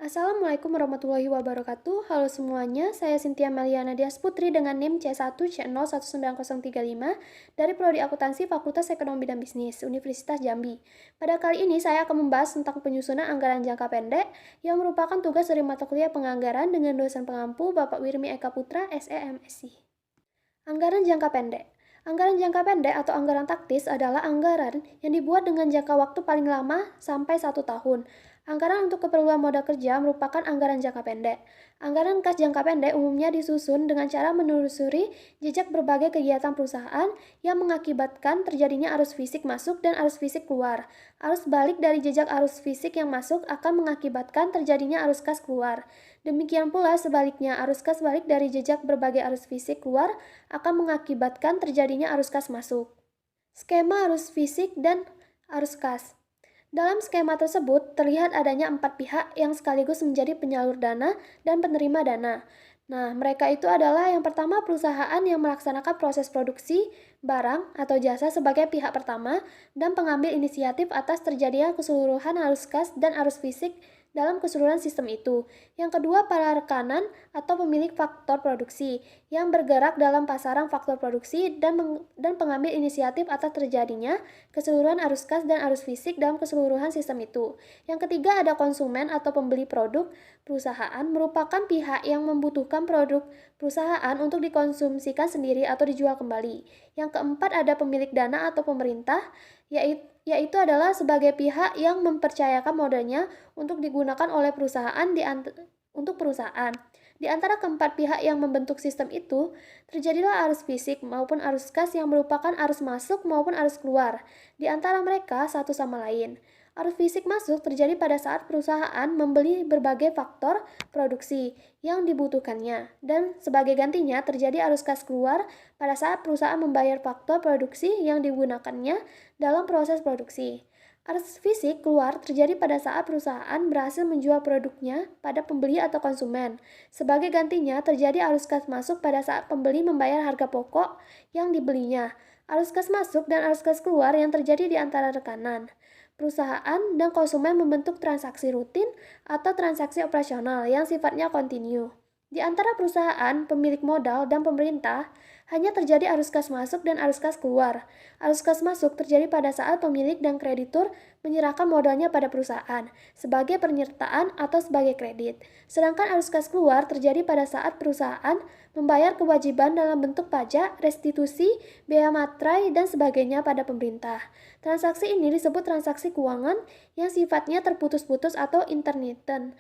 Assalamualaikum warahmatullahi wabarakatuh. Halo semuanya, saya Cynthia Meliana Dias Putri dengan NIM C1C019035 dari Prodi Akuntansi Fakultas Ekonomi dan Bisnis, Universitas Jambi. Pada kali ini saya akan membahas tentang penyusunan anggaran jangka pendek yang merupakan tugas dari mata kuliah penganggaran dengan dosen pengampu Bapak Wirmi Eka Putra, SEMSI. Anggaran jangka pendek. Anggaran jangka pendek atau anggaran taktis adalah anggaran yang dibuat dengan jangka waktu paling lama sampai 1 tahun. Anggaran untuk keperluan modal kerja merupakan anggaran jangka pendek. Anggaran kas jangka pendek umumnya disusun dengan cara menelusuri jejak berbagai kegiatan perusahaan yang mengakibatkan terjadinya arus fisik masuk dan arus fisik keluar. Arus balik dari jejak arus fisik yang masuk akan mengakibatkan terjadinya arus kas keluar. Demikian pula sebaliknya, arus kas balik dari jejak berbagai arus fisik keluar akan mengakibatkan terjadinya arus kas masuk. Skema arus fisik dan arus kas. Dalam skema tersebut, terlihat adanya 4 pihak yang sekaligus menjadi penyalur dana dan penerima dana. Nah, mereka itu adalah yang pertama perusahaan yang melaksanakan proses produksi, barang, atau jasa sebagai pihak pertama dan pengambil inisiatif atas terjadinya keseluruhan arus kas dan arus fisik dalam keseluruhan sistem itu. Yang kedua, para rekanan atau pemilik faktor produksi yang bergerak dalam pasaran faktor produksi dan pengambil inisiatif atas terjadinya keseluruhan arus kas dan arus fisik dalam keseluruhan sistem itu. Yang ketiga, ada konsumen atau pembeli produk perusahaan merupakan pihak yang membutuhkan produk perusahaan untuk dikonsumsikan sendiri atau dijual kembali. Yang keempat, ada pemilik dana atau pemerintah, yaitu adalah sebagai pihak yang mempercayakan modalnya untuk digunakan oleh perusahaan untuk perusahaan. Di antara keempat pihak yang membentuk sistem itu, terjadilah arus fisik maupun arus kas yang merupakan arus masuk maupun arus keluar di antara mereka satu sama lain. Arus fisik masuk terjadi pada saat perusahaan membeli berbagai faktor produksi yang dibutuhkannya, dan sebagai gantinya terjadi arus kas keluar pada saat perusahaan membayar faktor produksi yang digunakannya dalam proses produksi. Arus fisik keluar terjadi pada saat perusahaan berhasil menjual produknya pada pembeli atau konsumen. Sebagai gantinya terjadi arus kas masuk pada saat pembeli membayar harga pokok yang dibelinya. Arus kas masuk dan arus kas keluar yang terjadi di antara rekanan. Perusahaan dan konsumen membentuk transaksi rutin atau transaksi operasional yang sifatnya kontinu. Di antara perusahaan, pemilik modal, dan pemerintah, hanya terjadi arus kas masuk dan arus kas keluar. Arus kas masuk terjadi pada saat pemilik dan kreditur menyerahkan modalnya pada perusahaan sebagai penyertaan atau sebagai kredit. Sedangkan arus kas keluar terjadi pada saat perusahaan membayar kewajiban dalam bentuk pajak, restitusi, bea materai, dan sebagainya pada pemerintah. Transaksi ini disebut transaksi keuangan yang sifatnya terputus-putus atau intermittent.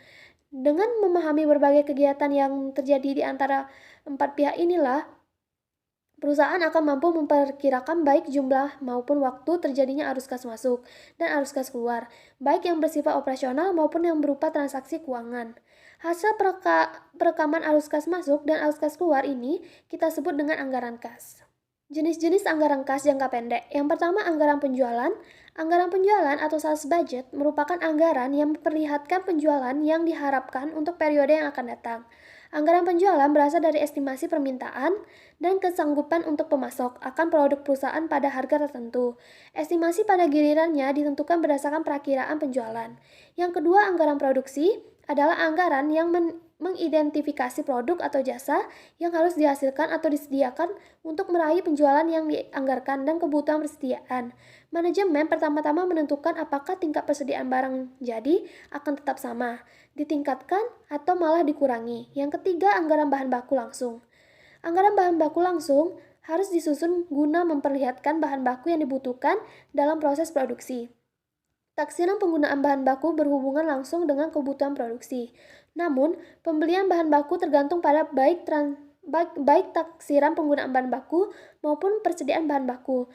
Dengan memahami berbagai kegiatan yang terjadi di antara empat pihak inilah, perusahaan akan mampu memperkirakan baik jumlah maupun waktu terjadinya arus kas masuk dan arus kas keluar, baik yang bersifat operasional maupun yang berupa transaksi keuangan. Hasil perekaman arus kas masuk dan arus kas keluar ini kita sebut dengan anggaran kas. Jenis-jenis anggaran kas jangka pendek. Yang pertama, anggaran penjualan. Anggaran penjualan atau sales budget merupakan anggaran yang memperlihatkan penjualan yang diharapkan untuk periode yang akan datang. Anggaran penjualan berasal dari estimasi permintaan dan kesanggupan untuk pemasok akan produk perusahaan pada harga tertentu. Estimasi pada gilirannya ditentukan berdasarkan perakiraan penjualan. Yang kedua, anggaran produksi adalah anggaran yang mengidentifikasi produk atau jasa yang harus dihasilkan atau disediakan untuk meraih penjualan yang dianggarkan dan kebutuhan persediaan. Manajemen pertama-tama menentukan apakah tingkat persediaan barang jadi akan tetap sama, ditingkatkan, atau malah dikurangi. Yang ketiga, anggaran bahan baku langsung. Anggaran bahan baku langsung harus disusun guna memperlihatkan bahan baku yang dibutuhkan dalam proses produksi. Taksiran penggunaan bahan baku berhubungan langsung dengan kebutuhan produksi. Namun, pembelian bahan baku tergantung pada baik taksiran penggunaan bahan baku maupun persediaan bahan baku.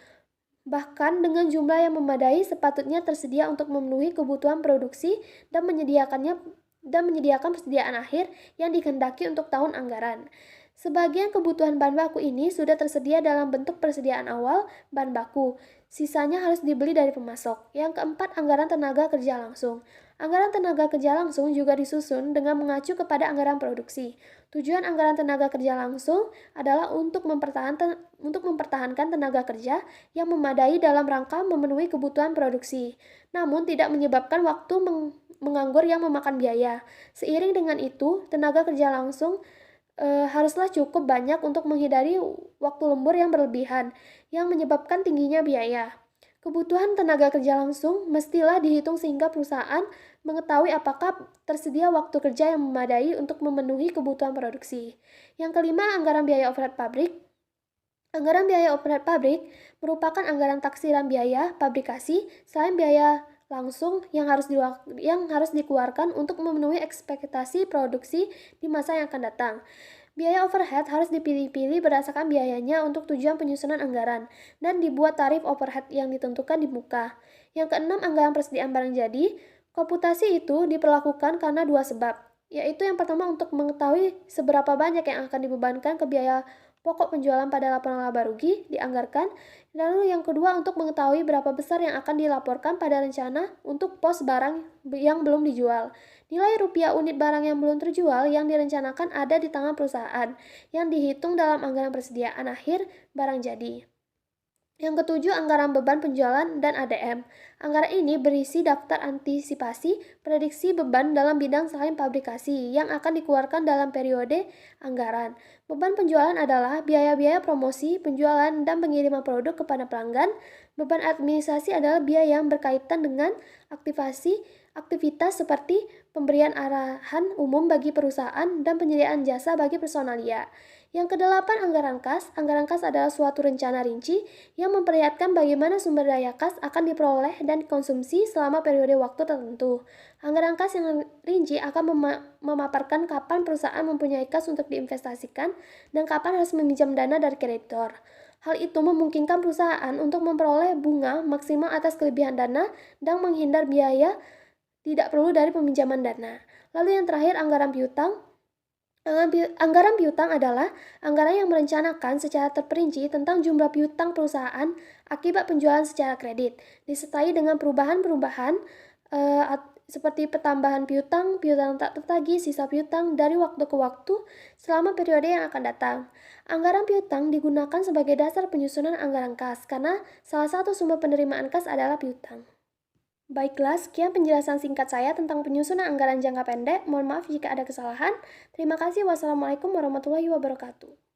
Bahkan dengan jumlah yang memadai sepatutnya tersedia untuk memenuhi kebutuhan produksi dan menyediakan persediaan akhir yang dikehendaki untuk tahun anggaran. Sebagian kebutuhan bahan baku ini sudah tersedia dalam bentuk persediaan awal bahan baku. Sisanya harus dibeli dari pemasok. Yang keempat, anggaran tenaga kerja langsung. Anggaran tenaga kerja langsung juga disusun dengan mengacu kepada anggaran produksi. Tujuan anggaran tenaga kerja langsung adalah untuk mempertahankan tenaga kerja yang memadai dalam rangka memenuhi kebutuhan produksi, namun tidak menyebabkan waktu menganggur yang memakan biaya. Seiring dengan itu, tenaga kerja langsung haruslah cukup banyak untuk menghindari waktu lembur yang berlebihan, yang menyebabkan tingginya biaya. Kebutuhan tenaga kerja langsung mestilah dihitung sehingga perusahaan mengetahui apakah tersedia waktu kerja yang memadai untuk memenuhi kebutuhan produksi. Yang kelima, anggaran biaya overhead pabrik. Anggaran biaya overhead pabrik merupakan anggaran taksiran biaya pabrikasi selain biaya langsung yang harus dikeluarkan untuk memenuhi ekspektasi produksi di masa yang akan datang. Biaya overhead harus dipilih-pilih berdasarkan biayanya untuk tujuan penyusunan anggaran dan dibuat tarif overhead yang ditentukan di muka. Yang keenam, anggaran persediaan barang jadi. Komputasi itu diperlakukan karena dua sebab, yaitu yang pertama untuk mengetahui seberapa banyak yang akan dibebankan ke biaya pokok penjualan pada laporan laba rugi dianggarkan, lalu yang kedua untuk mengetahui berapa besar yang akan dilaporkan pada rencana untuk pos barang yang belum dijual. Nilai rupiah unit barang yang belum terjual yang direncanakan ada di tangan perusahaan, yang dihitung dalam anggaran persediaan akhir barang jadi. Yang ketujuh, anggaran beban penjualan dan ADM. Anggaran ini berisi daftar antisipasi prediksi beban dalam bidang selain pabrikasi yang akan dikeluarkan dalam periode anggaran. Beban penjualan adalah biaya-biaya promosi, penjualan, dan pengiriman produk kepada pelanggan. Beban administrasi adalah biaya yang berkaitan dengan aktivitas seperti pemberian arahan umum bagi perusahaan dan penyediaan jasa bagi personalia. Yang kedelapan, anggaran kas. Anggaran kas adalah suatu rencana rinci yang memperlihatkan bagaimana sumber daya kas akan diperoleh dan dikonsumsi selama periode waktu tertentu. Anggaran kas yang rinci akan memaparkan kapan perusahaan mempunyai kas untuk diinvestasikan dan kapan harus meminjam dana dari kreditor. Hal itu memungkinkan perusahaan untuk memperoleh bunga maksimal atas kelebihan dana dan menghindar biaya tidak perlu dari peminjaman dana. Lalu yang terakhir, anggaran piutang. Anggaran piutang adalah anggaran yang merencanakan secara terperinci tentang jumlah piutang perusahaan akibat penjualan secara kredit, disertai dengan perubahan-perubahan seperti pertambahan piutang, piutang tak tertagih, sisa piutang dari waktu ke waktu selama periode yang akan datang. Anggaran piutang digunakan sebagai dasar penyusunan anggaran kas karena salah satu sumber penerimaan kas adalah piutang. Baiklah, sekian penjelasan singkat saya tentang penyusunan anggaran jangka pendek. Mohon maaf jika ada kesalahan. Terima kasih. Wassalamualaikum warahmatullahi wabarakatuh.